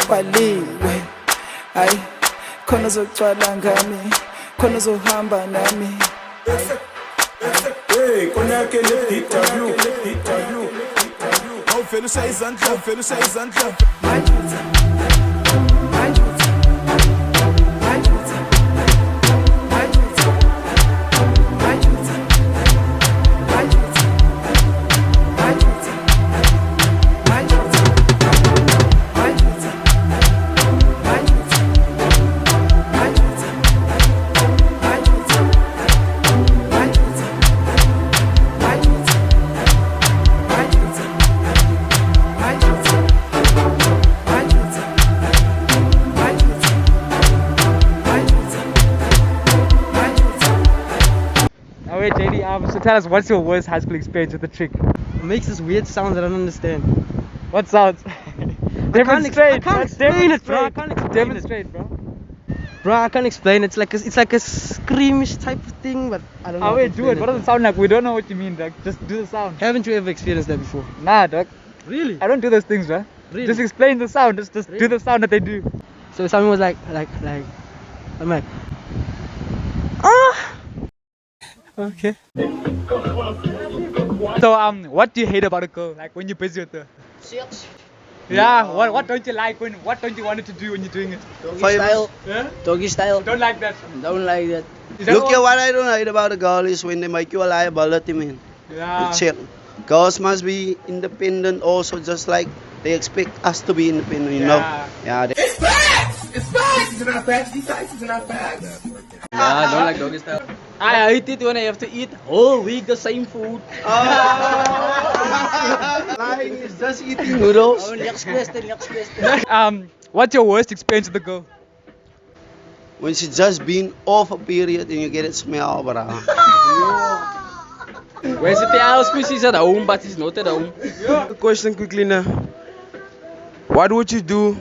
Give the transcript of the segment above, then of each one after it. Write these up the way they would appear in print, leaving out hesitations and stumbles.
sokubhaliwe hayi khona uzogcwala ngami khona uzohamba nami hey kona ke le interview awuvela usayizandla Wait, JD, so tell us, what's your worst high school experience with the chick? It makes this weird sound that I don't understand. What sounds? Demonstrate. I can't explain it, bro. I can't explain Demonstrate, it. bro. Bro, I can't explain. It's like a screamish type of thing, but I don't know. Oh wait, do it. What does it sound like? We don't know what you mean, dog. Just do the sound. Haven't you ever experienced that before? Nah, dog. Really? I don't do those things, bro. Really? Just explain the sound. Just Really? do the sound that they do. So someone was like, I'm like, ah. Okay. So what do you hate about a girl? Like when you're busy with her? Sex. Yeah. What don't you like what don't you want her to do when you're doing it? Doggy style. Yeah? Doggy style. Don't like that. Don't like that. Is that Look all? at what I don't hate about a girl is when they make you a liability, man. Yeah. Chill. Girls must be independent also, just like they expect us to be independent, you know? Yeah. It's facts! It's not facts. These facts is not facts. Yeah, I don't like doggy style. I hate it when I have to eat whole week the same food. Lying is just eating noodles. Oh, next question. What's your worst experience with the girl? When she's just been off a period and you get it smell, bro. Where's the other species at home, but it's not at home. Question quickly now. What would you do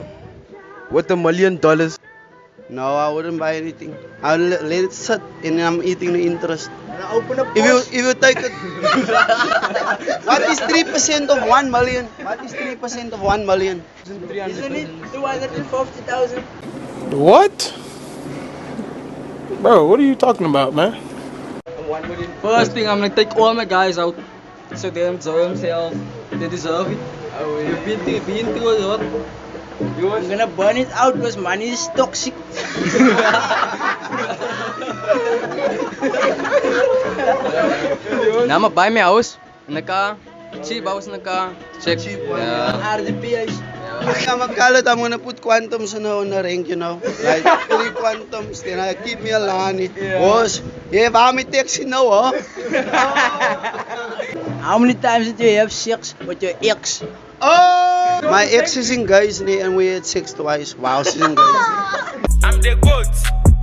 with $1 million? No, I wouldn't buy anything. I'll let it sit and I'm eating the interest. If you take it, what is 3% of 1 million? What is 3% of 1 million? Isn't it 250,000? What? Bro, what are you talking about, man? First thing, I'm gonna take all my guys out so they enjoy themselves. They deserve it. You've been through a lot. I'm gonna burn it out because money is toxic. Now I'm gonna buy my house in the car. Cheap house in the car. Check. Yeah. RDPH. I'm gonna put quantums on the rank, you know. Like 3 quantums, then I keep me alone. Boss, yeah, how many taxi now, huh? How many times did you have sex with your ex? Oh! My ex is engaged and we had sex twice. Wow, she's engaged. I'm the goat,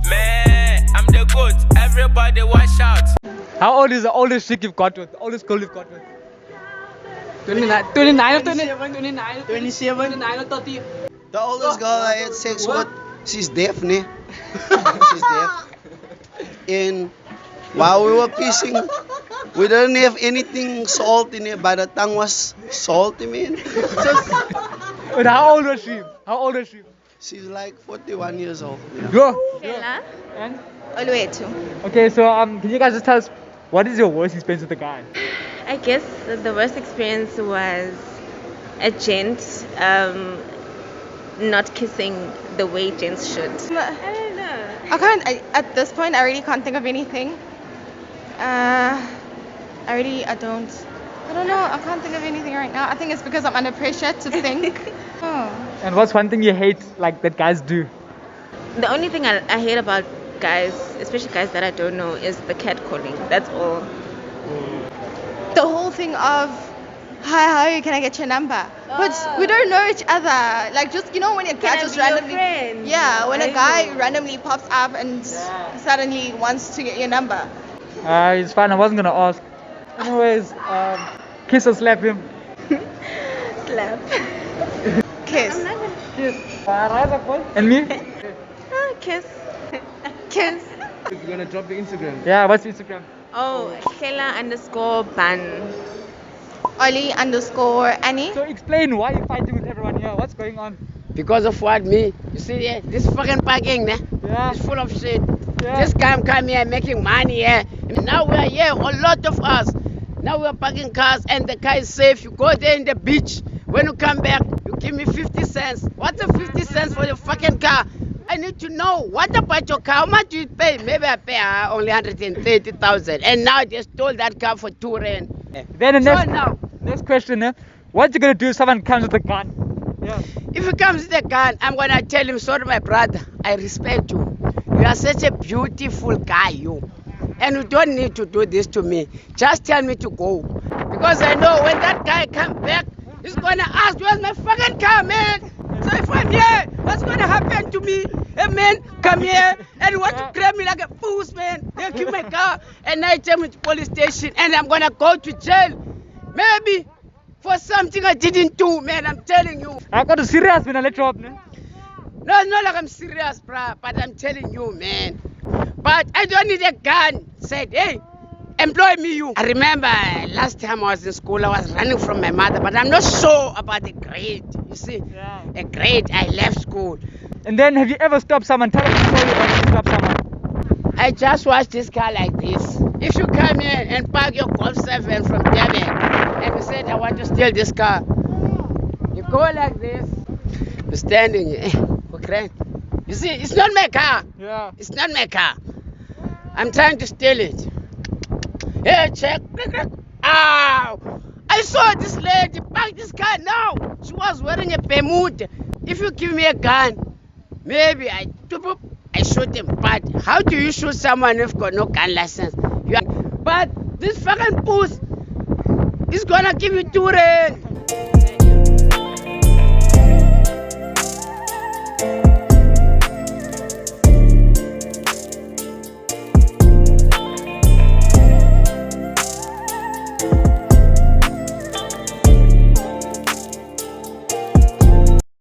man. I'm the goat. Everybody watch out. How old is the oldest chick you've got with? The oldest girl you've got with? 29 or 29 or 30. The oldest girl I had sex with, she's deaf, ne? She's deaf. And while we were kissing, we didn't have anything salty in it, but the tongue was salty, man. But how old was she? How old was she? She's like 41 years old. You know? Go. Ella, And? Oluwethu. Okay, so can you guys just tell us what is your worst experience with the guy? I guess the worst experience was a gent not kissing the way gents should. I don't know. At this point, I really can't think of anything. I don't know. I can't think of anything right now. I think it's because I'm under pressure to think. And what's one thing you hate, like, that guys do? The only thing I hate about guys, especially guys that I don't know, is the catcalling. That's all. The whole thing of, hi, can I get your number? But we don't know each other. Like, just, you know, when a guy just randomly, when a guy randomly pops up and suddenly wants to get your number. It's fine. I wasn't gonna ask. Anyways, kiss or slap him? Slap. Kiss. And me? Kiss. Kiss. You're gonna drop your Instagram. Yeah, what's your Instagram? Oh, Kela_ban. Oli_Annie. So explain why you're fighting with everyone here. What's going on? Because of what me? You see, this fucking parking, Yeah. it's full of shit. Yeah. This guy come here making money here. Now we are here, a lot of us. Now we are parking cars and the car is safe. You go there in the beach. When you come back, you give me 50 cents. What's the 50 cents for your fucking car? I need to know, what about your car? How much do you pay? Maybe I pay only 130,000. And now they stole that car for 2 rand. Then the So now, next question, what you gonna do if someone comes with a gun? Yeah. if he comes with a gun, I'm gonna tell him, sorry my brother, I respect you. You are such a beautiful guy, you. And you don't need to do this to me. Just tell me to go. Because I know when that guy comes back, he's gonna ask, where's my fucking car, man? So if I'm here, what's gonna happen to me? Hey man, come here and you want to grab me like a fool, man. They'll give my car and I take me to police station and I'm gonna go to jail. Maybe for something I didn't do, man, I'm telling you. I got a serious man, let you up, ne? No, it's not like I'm serious, bruh, but I'm telling you, man. But I don't need a gun. Said, hey, employ me, you. I remember last time I was in school, I was running from my mother, but I'm not sure about the grade. You see, a grade, I left school. And then have you ever stopped someone? Tell us the story about you stop someone. I just watched this car like this. If you come here and park your Golf 7 from Durban, and you said, I want to steal this car, you go like this, you're standing here. Okay. You see, it's not my car. Yeah. It's not my car. I'm trying to steal it. Hey, check. Ow! I saw this lady park this car now. She was wearing a Bermuda. If you give me a gun, maybe I shoot him. But how do you shoot someone who's got no gun license? But this fucking puss is gonna give you 2 rand.